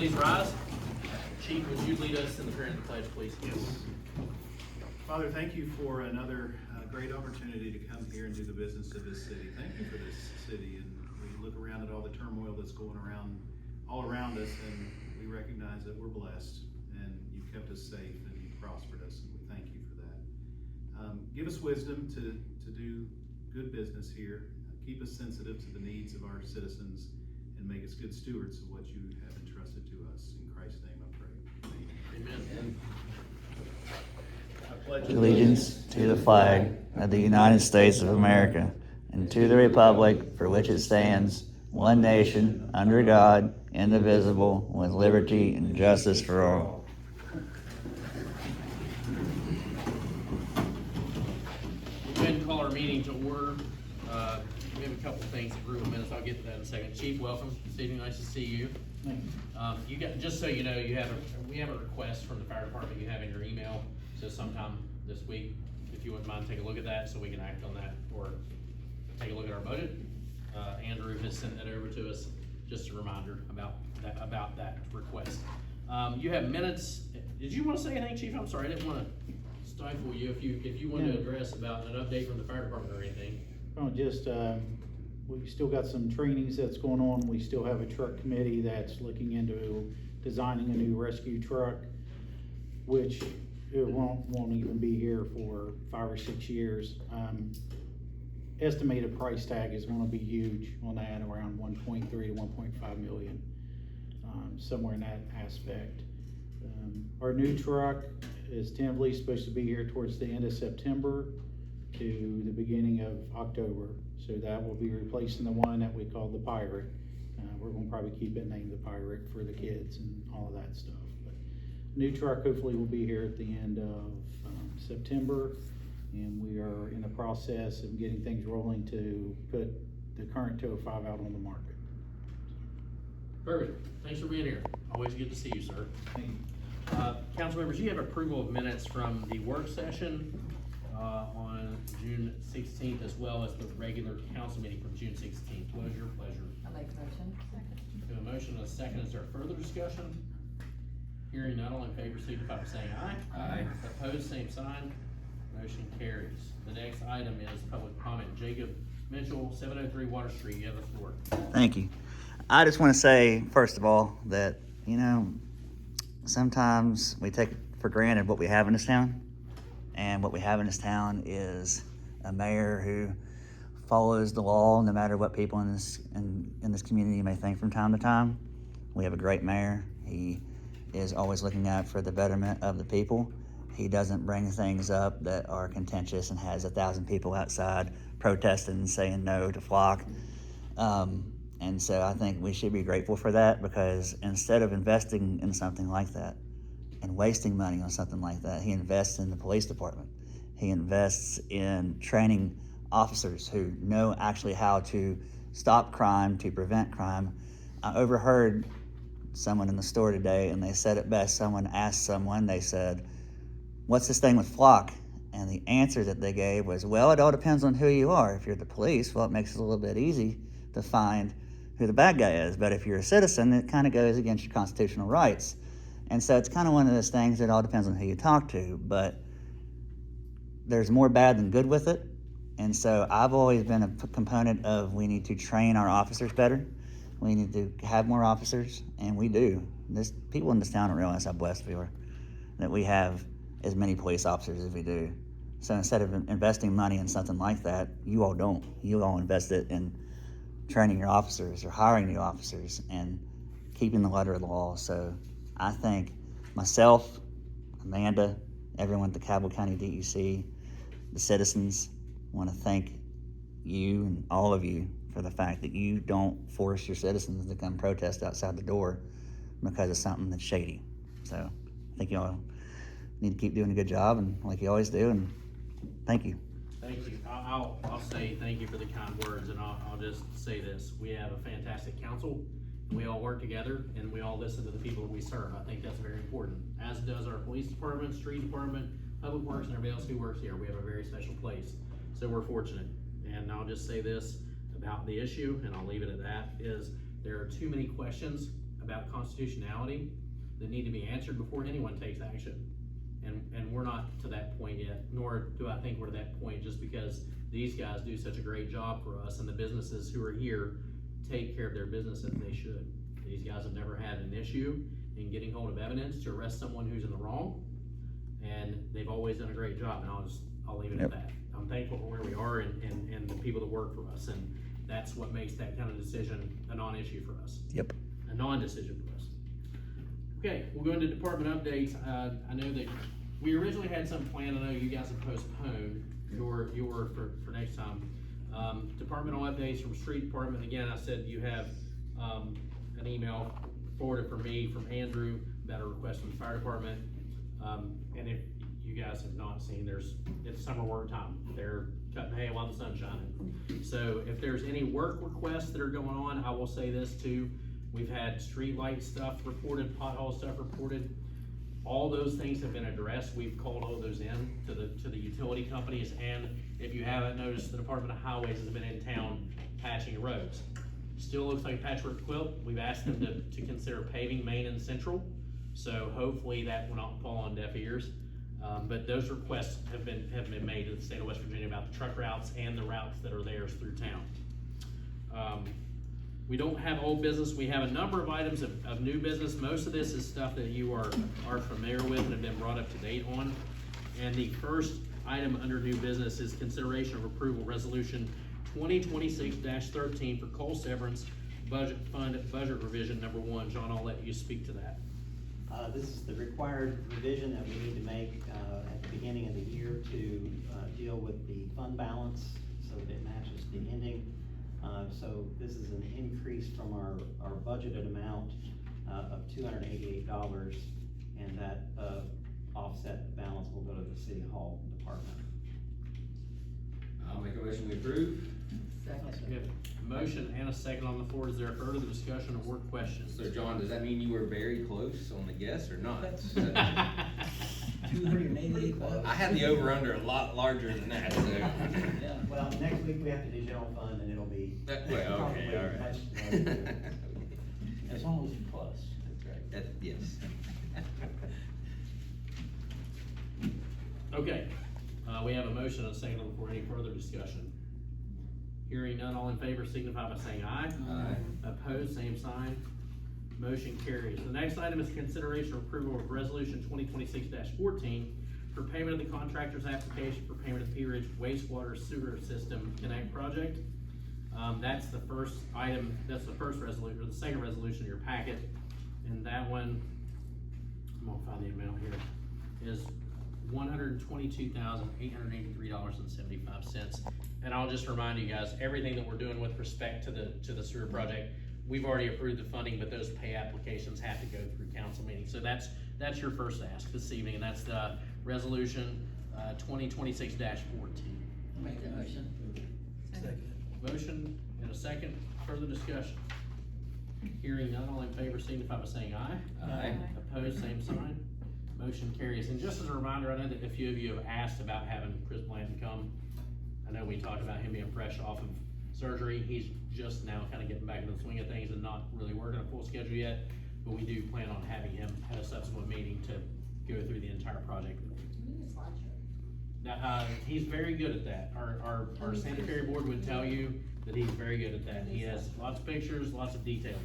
please rise. Chief, would you lead us in the prayer and the pledge, please? Yes. Father, thank you for another great opportunity to come here and do the business of this city. Thank you for this city, and we look around at all the turmoil that's going around all around us, and we recognize that we're blessed, and you've kept us safe, and you've prospered us, and we thank you for that. Give us wisdom to do good business here. Keep us sensitive to the needs of our citizens, and make us good stewards of what you have entrusted to us. In Christ's name I pray. Amen. I pledge Allegiance to the flag of the United States of America and to the republic for which it stands, one nation, under God, indivisible, with liberty and justice for all. We'll go ahead and call our meeting to order. We have a couple of things, approval minutes. I'll get to that in a second. Chief, welcome. Stephen, nice to see you. You got, just so you know, we have a request from the fire department you have in your email. So sometime this week, if you wouldn't mind, take a look at that so we can act on that, or take a look at our budget. Andrew has sent that over to us, just a reminder about that request. You have minutes. Did you want to say anything, Chief? I'm sorry, I didn't want to stifle you. If you wanted to address about an update from the fire department or anything. Well, just, we still got some trainings that's going on. We still have a truck committee that's looking into designing a new rescue truck, which it won't even be here for 5 or 6 years. Estimated price tag is gonna be huge on that, around 1.3 to 1.5 million, somewhere in that aspect. Our new truck is tentatively supposed to be here towards the end of September to the beginning of October. So that will be replacing the one that we call the Pirate. We're gonna probably keep it named the Pirate for the kids and all of that stuff. But new truck hopefully will be here at the end of September, and we are in the process of getting things rolling to put the current 205 out on the market. Perfect. Thanks for being here. Always good to see you, sir. Thank you. Council members, you have approval of minutes from the work session on June 16th, as well as the regular council meeting from June 16th. What is your pleasure? I'll make a motion. Second. We have a motion and a second. Is there further discussion? Hearing none, all in favor signify by saying aye. Aye. Opposed, same sign. Motion carries. The next item is public comment. Jacob Mitchell, 703 Water Street. You have the floor. Thank you. I just want to say, first of all, that, sometimes we take for granted what we have in this town. And what we have in this town is a mayor who follows the law, no matter what people in this community may think from time to time. We have a great mayor. He is always looking out for the betterment of the people. He doesn't bring things up that are contentious and has 1,000 people outside protesting and saying no to flock. And so I think we should be grateful for that, because instead of investing in something like that and wasting money on something like that, he invests in the police department. He invests in training officers who know actually how to stop crime, to prevent crime. I overheard someone in the store today, and they said it best. Someone asked someone, they said, "What's this thing with flock?" And the answer that they gave was, well, it all depends on who you are. If you're the police, well, it makes it a little bit easy to find who the bad guy is. But if you're a citizen, it kind of goes against your constitutional rights. And so it's kind of one of those things that all depends on who you talk to, but there's more bad than good with it. And so I've always been a component of, we need to train our officers better. We need to have more officers, and we do. People in this town don't realize how blessed we are, that we have as many police officers as we do. So instead of investing money in something like that, you all don't. You all invest it in training your officers or hiring new officers and keeping the letter of the law. So I think myself, Amanda, everyone at the Cabell County DEC, the citizens, want to thank you and all of you for the fact that you don't force your citizens to come protest outside the door because of something that's shady. So I think y'all need to keep doing a good job, and like you always do, and thank you. Thank you. I'll say thank you for the kind words, and I'll just say this. We have a fantastic council. We all work together, and we all listen to the people that we serve. I think that's very important, as does our police department, street department, public works, and everybody else who works here. We have a very special place, so we're fortunate. And I'll just say this about the issue, and I'll leave it at that, is there are too many questions about constitutionality that need to be answered before anyone takes action. And we're not to that point yet, nor do I think we're to that point just because these guys do such a great job for us and the businesses who are here take care of their business as they should. These guys have never had an issue in getting hold of evidence to arrest someone who's in the wrong, and they've always done a great job, and I'll leave it at that. I'm thankful for where we are and the people that work for us, and that's what makes that kind of decision a non-issue for us. Yep. A non-decision for us. Okay, we'll go into department updates. I know that we originally had some planned. I know you guys have postponed your for next time. Departmental updates from street department. Again, I said you have an email forwarded from me from Andrew about a request from the fire department. And if you guys have not seen, it's summer work time. They're cutting hay while the sun's shining. So if there's any work requests that are going on, I will say this too. We've had street light stuff reported, pothole stuff reported. All those things have been addressed. We've called all those in to the utility companies, and if you haven't noticed, the Department of Highways has been in town patching roads. Still looks like a patchwork quilt. We've asked them to consider paving Main and Central, so hopefully that will not fall on deaf ears. But those requests have been made to the state of West Virginia about the truck routes and the routes that are theirs through town. We don't have old business. We have a number of items of new business. Most of this is stuff that you are familiar with and have been brought up to date on. And the first item under new business is consideration of approval resolution 2026-13 for coal severance budget fund budget revision number 1. John, I'll let you speak to that. This is the required revision that we need to make at the beginning of the year to deal with the fund balance so that it matches the ending. So this is an increase from our budgeted amount of $288, and that offset balance will go to the City Hall Department. I'll make a motion to approve. We have a motion and a second on the floor. Is there further discussion or questions? So John, does that mean you were very close on the guess or not? 288 bucks. I had the over-under a lot larger than that, so. Well, next week we have to do general fund, and it'll be. Well, okay, probably all right. much larger. As long as you plus, that's right. That, yes. Okay, we have a motion and a second on the floor. Any further discussion? Hearing none, all in favor signify by saying aye. Aye. Opposed, same sign. Motion carries. The next item is consideration or approval of resolution 2026-14 for payment of the contractor's application for payment of P Ridge wastewater sewer system connect project. That's the first item, that's the first resolution, or the second resolution in your packet. And that one, I'm gonna find the amount here, is $122,883.75. And I'll just remind you guys, everything that we're doing with respect to the sewer project, we've already approved the funding, but those pay applications have to go through council meetings. So that's your first ask this evening, and that's the resolution 2026-14. Make that motion. Second. Motion and a second, further discussion. Hearing none, all in favor signify by saying aye. Aye. Opposed, same sign. Motion carries. And just as a reminder, I know that a few of you have asked about having Chris Blanton come. I know we talked about him being fresh off of surgery. He's just now kind of getting back into the swing of things and not really working a full schedule yet, but we do plan on having him at a subsequent meeting to go through the entire project. Now, he's very good at that. Our sanitary board would tell you that he's very good at that. He has lots of pictures, lots of detail.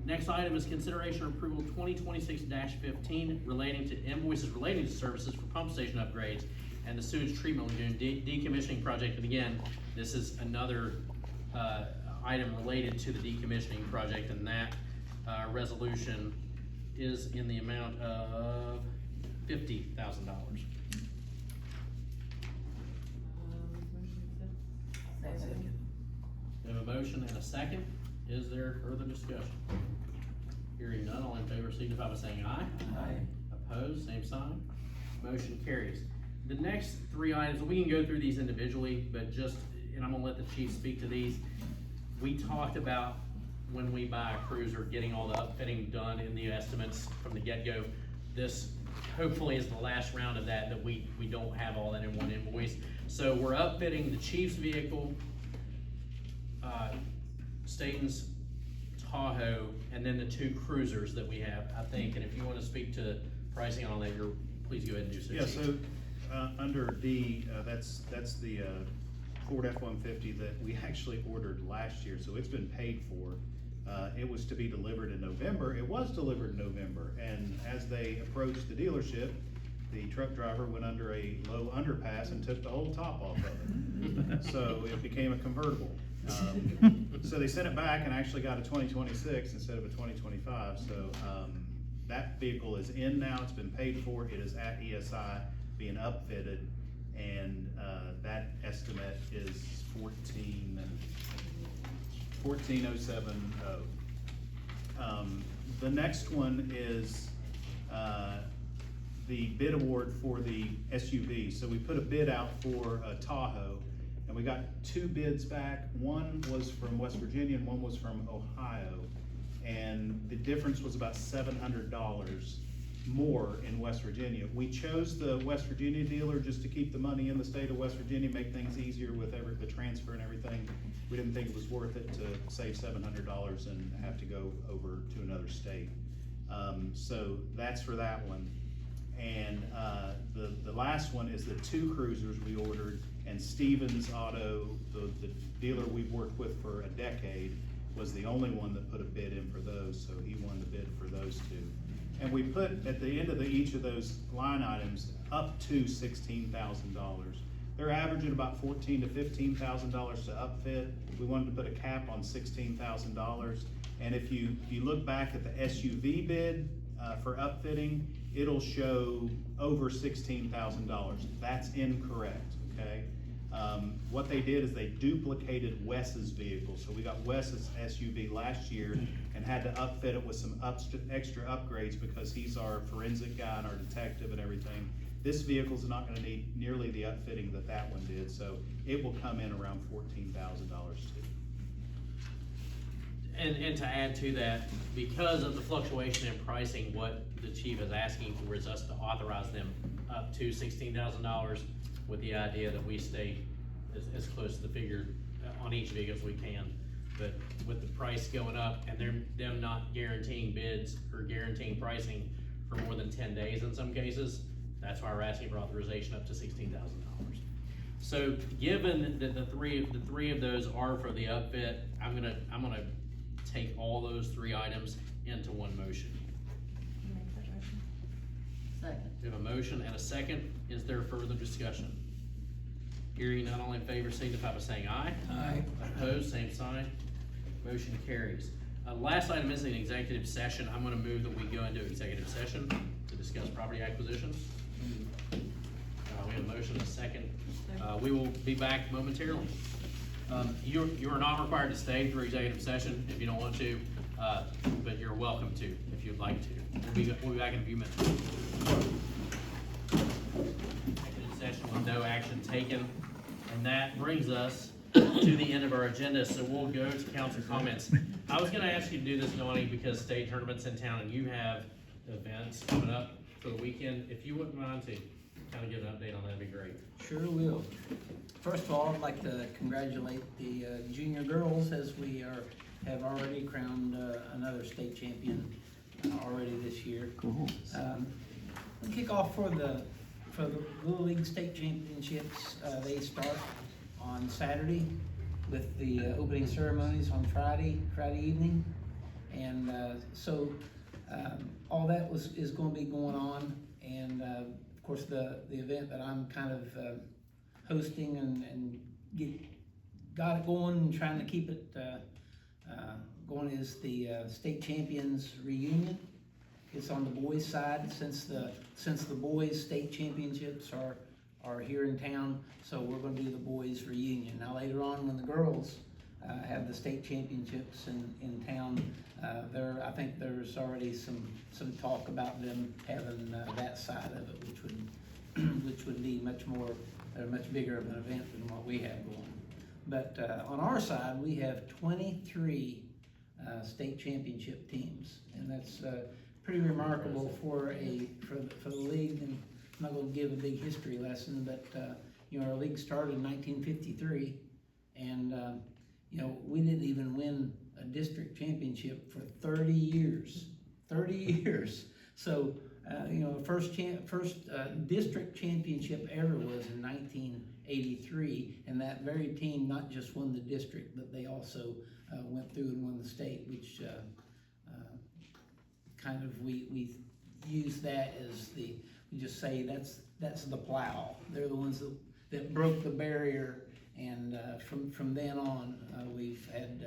Next item is consideration of approval 2026-15 relating to invoices relating to services for pump station upgrades and the sewage treatment lagoon decommissioning project. And again, this is another item related to the decommissioning project, and that resolution is in the amount of $50,000. We have a motion and a second. Is there further discussion? Hearing none, all in favor signify by saying aye. Aye. Opposed, same sign. Motion carries. The next three items, we can go through these individually, but and I'm gonna let the chief speak to these. We talked about when we buy a cruiser, getting all the upfitting done in the estimates from the get-go. This hopefully is the last round of that we don't have all that in one invoice. So we're upfitting the chief's vehicle, Staten's Tahoe, and then the 2 cruisers that we have, I think, and if you wanna speak to pricing on that, please go ahead and do so. Yeah, Chief. so, under D, that's the, Ford F-150 that we actually ordered last year, so it's been paid for. It was to be delivered in November, it was delivered in November, and as they approached the dealership, the truck driver went under a low underpass and took the whole top off of it. So it became a convertible. So they sent it back and actually got a 2026 instead of a 2025, so, that vehicle is in now, it's been paid for, it is at ESI being upfitted, and, that estimate is 14,070. The next one is, the bid award for the SUV. So we put a bid out for a Tahoe, and we got 2 bids back. One was from West Virginia and one was from Ohio. And the difference was about $700 more in West Virginia. We chose the West Virginia dealer just to keep the money in the state of West Virginia, make things easier with the transfer and everything. We didn't think it was worth it to save $700 and have to go over to another state. So that's for that one. And the last one is the 2 cruisers we ordered, and Stevens Auto, the dealer we've worked with for a decade, was the only one that put a bid in for those, so he won the bid for those 2. And we put at the end of each of those line items up to $16,000. They're averaging about $14,000 to $15,000 to upfit. We wanted to put a cap on $16,000. And if you look back at the SUV bid for upfitting, it'll show over $16,000. That's incorrect, okay? What they did is they duplicated Wes's vehicle. So we got Wes's SUV last year and had to upfit it with some extra upgrades because he's our forensic guy and our detective and everything. This vehicle's not gonna need nearly the upfitting that one did, so it will come in around $14,000 too. And to add to that, because of the fluctuation in pricing, what the chief is asking for is us to authorize them up to $16,000 with the idea that we stay as close to the figure on each vehicle as we can. But with the price going up and them not guaranteeing bids or guaranteeing pricing for more than 10 days in some cases, that's why we're asking for authorization up to $16,000. So given that the three of those are for the upfit, I'm gonna take all those 3 items into one motion. Make that motion. Second. We have a motion and a second. Is there further discussion? Hearing none, all in favor signify by saying aye. Aye. Opposed, same sign. Motion carries. Last item is an executive session. I'm gonna move that we go into executive session to discuss property acquisitions. We have a motion and a second. We will be back momentarily. You are not required to stay for executive session if you don't want to, but you're welcome to if you'd like to. We'll be back in a few minutes. Executive session with no action taken, and that brings us to the end of our agenda, so we'll go to council comments. I was gonna ask you to do this, Donnie, because state tournament's in town and you have events coming up for the weekend. If you wouldn't mind to kind of give an update on that, that'd be great. Sure will. First of all, I'd like to congratulate the junior girls as we have already crowned another state champion already this year. Cool. We'll kick off for the Little League State Championships. They start on Saturday with the opening ceremonies on Friday evening. And so all that is going to be going on. And of course the event that I'm kind of hosting and got it going and trying to keep it going is the state champions reunion. It's on the boys' side since the boys' state championships are here in town, so we're going to do the boys' reunion. Now later on, when the girls have the state championships in town, I think there's already some talk about them having that side of it, which would be much bigger of an event than what we have going. But on our side, we have 23 state championship teams, and that's pretty remarkable for the league. And I'm not going to give a big history lesson, but our league started in 1953, and we didn't even win a district championship for 30 years. 30 years. So, you know, the first district championship ever was in 1983, and that very team not just won the district, but they also went through and won the state, which kind of we use that as we just say that's the plow. They're the ones that broke the barrier, and from then on we've had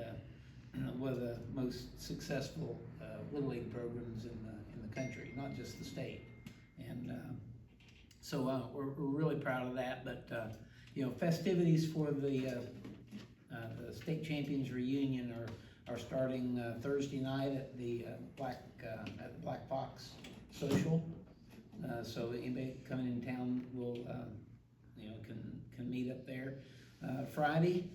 one of the most successful Little League programs in the country, not just the state. And so we're really proud of that. But you know, festivities for the state champions reunion are starting Thursday night at the Black Fox Social. So anybody coming in town will you know, can meet up there. Friday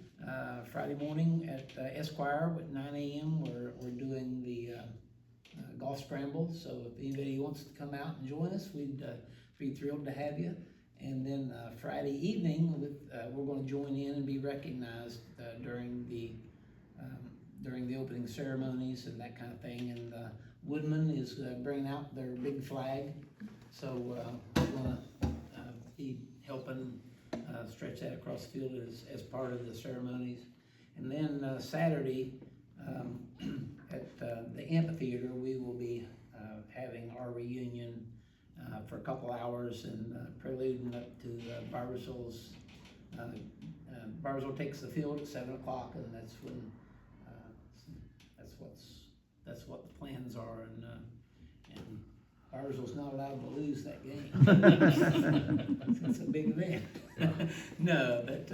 morning at Esquire at 9 a.m. we're doing the golf scramble. So if anybody wants to come out and join us, we'd be thrilled to have you. And then Friday evening, we're going to join in and be recognized during the opening ceremonies and that kind of thing. And Woodman is bringing out their big flag, so we're going to be helping stretch that across the field as part of the ceremonies. And then Saturday at the amphitheater, we will be having our reunion for a couple hours and preluding up to Barboursville's. Barboursville takes the field at 7 o'clock, and that's when that's what the plans are. And Barboursville's not allowed to lose that game. It's a big event. No, but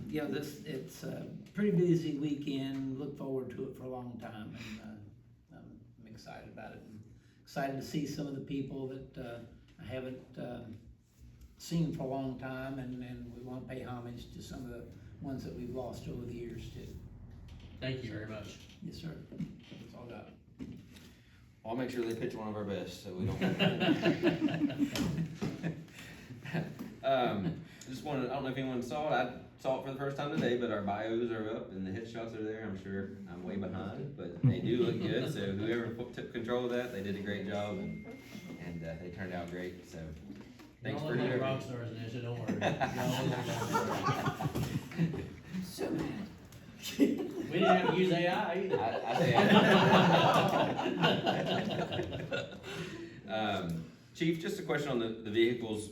you know, it's a pretty busy weekend. Look forward to it for a long time, and I'm excited about it. And excited to see some of the people that I haven't seen for a long time, and we want to pay homage to some of the ones that we've lost over the years too. Thank you very much. Yes, sir. That's all I got. I'll make sure they pitch one of our best, so we don't. Just wanted, I don't know if anyone saw it, I saw it for the first time today, but our bios are up and the headshots are there. I'm sure I'm way behind, but they do look good, so whoever took control of that, they did a great job, and they turned out great, so thanks for Y'all look like doing rock it. stars in this, so don't worry. Y'all look like rock stars. So mad. We didn't have to use AI either. Chief, just a question on the vehicles,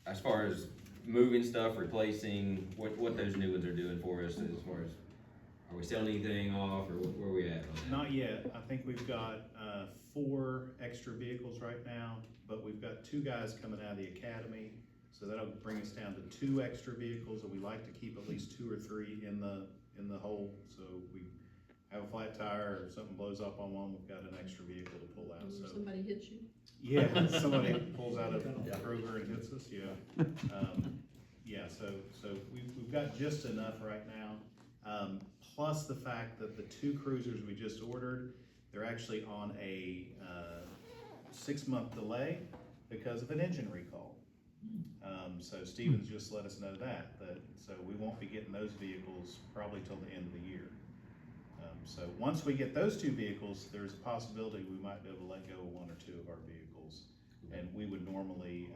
as far as moving stuff, replacing, what those new ones are doing for us, as far as, are we selling anything off, or where are we at? Not yet. I think we've got 4 extra vehicles right now, but we've got 2 guys coming out of the academy, so that'll bring us down to 2 extra vehicles, and we like to keep at least 2 or 3 in the hole. So we have a flat tire or something blows up on one, we've got an extra vehicle to pull out. So Somebody hits you? yeah, somebody pulls out of Kroger and hits us. Yeah, yeah. So we've got just enough right now. Plus the fact that the 2 cruisers we just ordered, they're actually on a 6-month delay because of an engine recall. So Stevens just let us know that so we won't be getting those vehicles probably till the end of the year. So once we get those 2 vehicles, there's a possibility we might be able to let go of 1 or 2 of our vehicles, and we would normally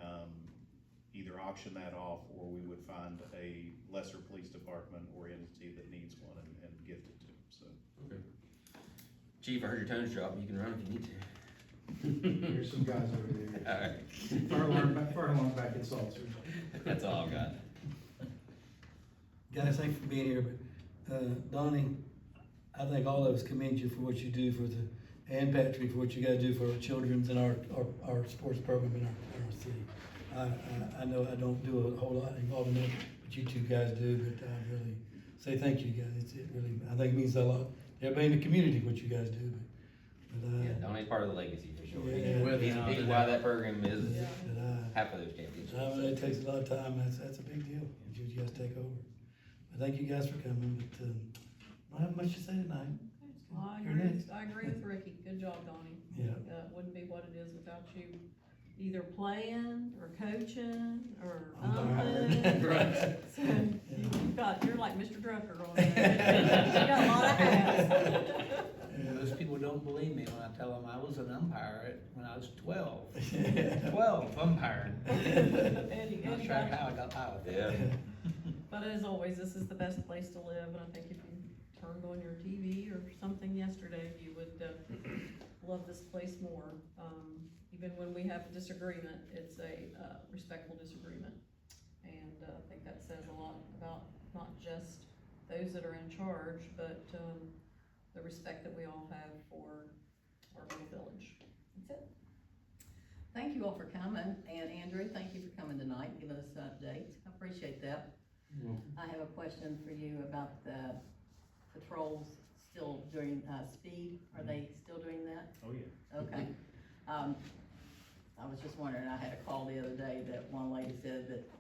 either auction that off, or we would find a lesser police department or entity that needs one and gift it to them. So. Okay. Chief, I heard your tones drop, you can run if you need to. There's some guys over there. Alright. Fire alarm back at Salter. That's all I've got. Guys, thanks for being here, but Donnie, I think all of us commend you for what you do and Patrick for what you gotta do for our children's and our sports program in our city. I know I don't do a whole lot involved in that, but you 2 guys do, but I really say thank you guys. It really, I think it means a lot. Everybody in the community, what you guys do, but Yeah, Donnie's part of the legacy for sure. Yeah. He's why that program is but half of those championships. it takes a lot of time, that's a big deal, you guys take over. But thank you guys for coming, but, I don't have much to say tonight. Well, I You're agree, next. I agree with Ricky. Good job, Donnie. Yeah. Wouldn't be what it is without you either playing or coaching or Umpiring. umping. Right. So you're like Mr. Drucker on there. You got a lot of hats. Most people don't believe me when I tell them I was an umpire when I was 12. 12 umpiring. Eddie, Not Eddie sure got how I got by with Yeah. that. But as always, this is the best place to live, and I think if you turned on your TV or something yesterday, you would, love this place more. Even when we have a disagreement, it's a, respectful disagreement. And, I think that says a lot about not just those that are in charge, but, the respect that we all have for our little village. That's it. Thank you all for coming, and Andrew, thank you for coming tonight, and giving us an update. I appreciate that. I have a question for you about the patrols still doing, speed. Are they still doing that? Oh, yeah. Okay. I was just wondering, I had a call the other day that one lady said that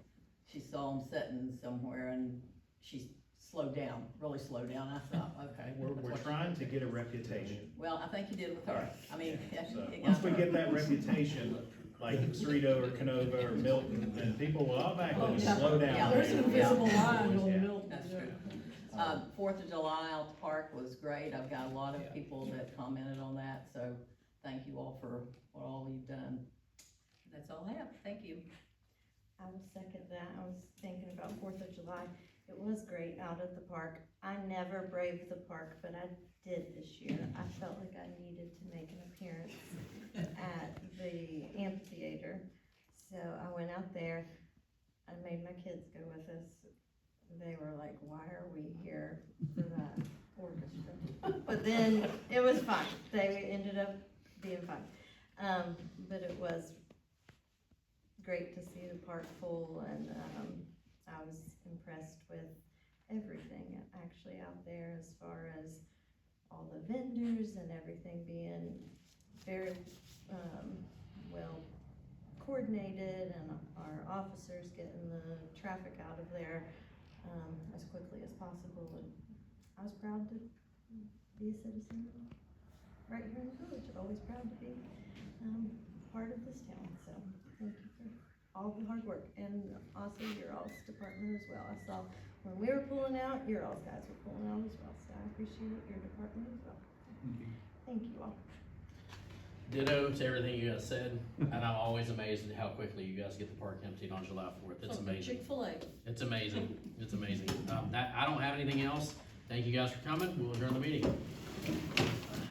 she saw them sitting somewhere and she slowed down, really slowed down. I thought, okay. We're that's what she trying to wanted. get a reputation. Well, I think you did with her. I mean. So, it once got we her. get that reputation, like Cerrito or Canova or Milton, and people will automatically yeah. slow down. Yeah, there's an invisible line on Yeah. Milton. That's true. 4th of July out at the park was great. I've got a lot of people that commented on that, so thank you all for what all you've done. That's all I have. Thank you. I will second that. I was thinking about 4th of July. It was great out at the park. I never braved the park, but I did this year. I felt like I needed to make an appearance at the amphitheater. So I went out there. I made my kids go with us. They were like, why are we here for that orchestra? But then it was fun. They ended up being fun. But it was great to see the park full, and I was impressed with everything actually out there, as far as all the vendors and everything being very well coordinated, and our officers getting the traffic out of there as quickly as possible. And I was proud to be a citizen right here in the village. I'm always proud to be part of this town, so thank you for all the hard work, and also your all's department as well. I saw when we were pulling out, your all's guys were pulling out as well, so I appreciate your department as well. Thank you all. Ditto to everything you guys said, and I'm always amazed at how quickly you guys get the park emptied on July 4th. It's amazing. Chick-fil-A. It's amazing. It's amazing. I don't have anything else. Thank you guys for coming. We'll adjourn the meeting.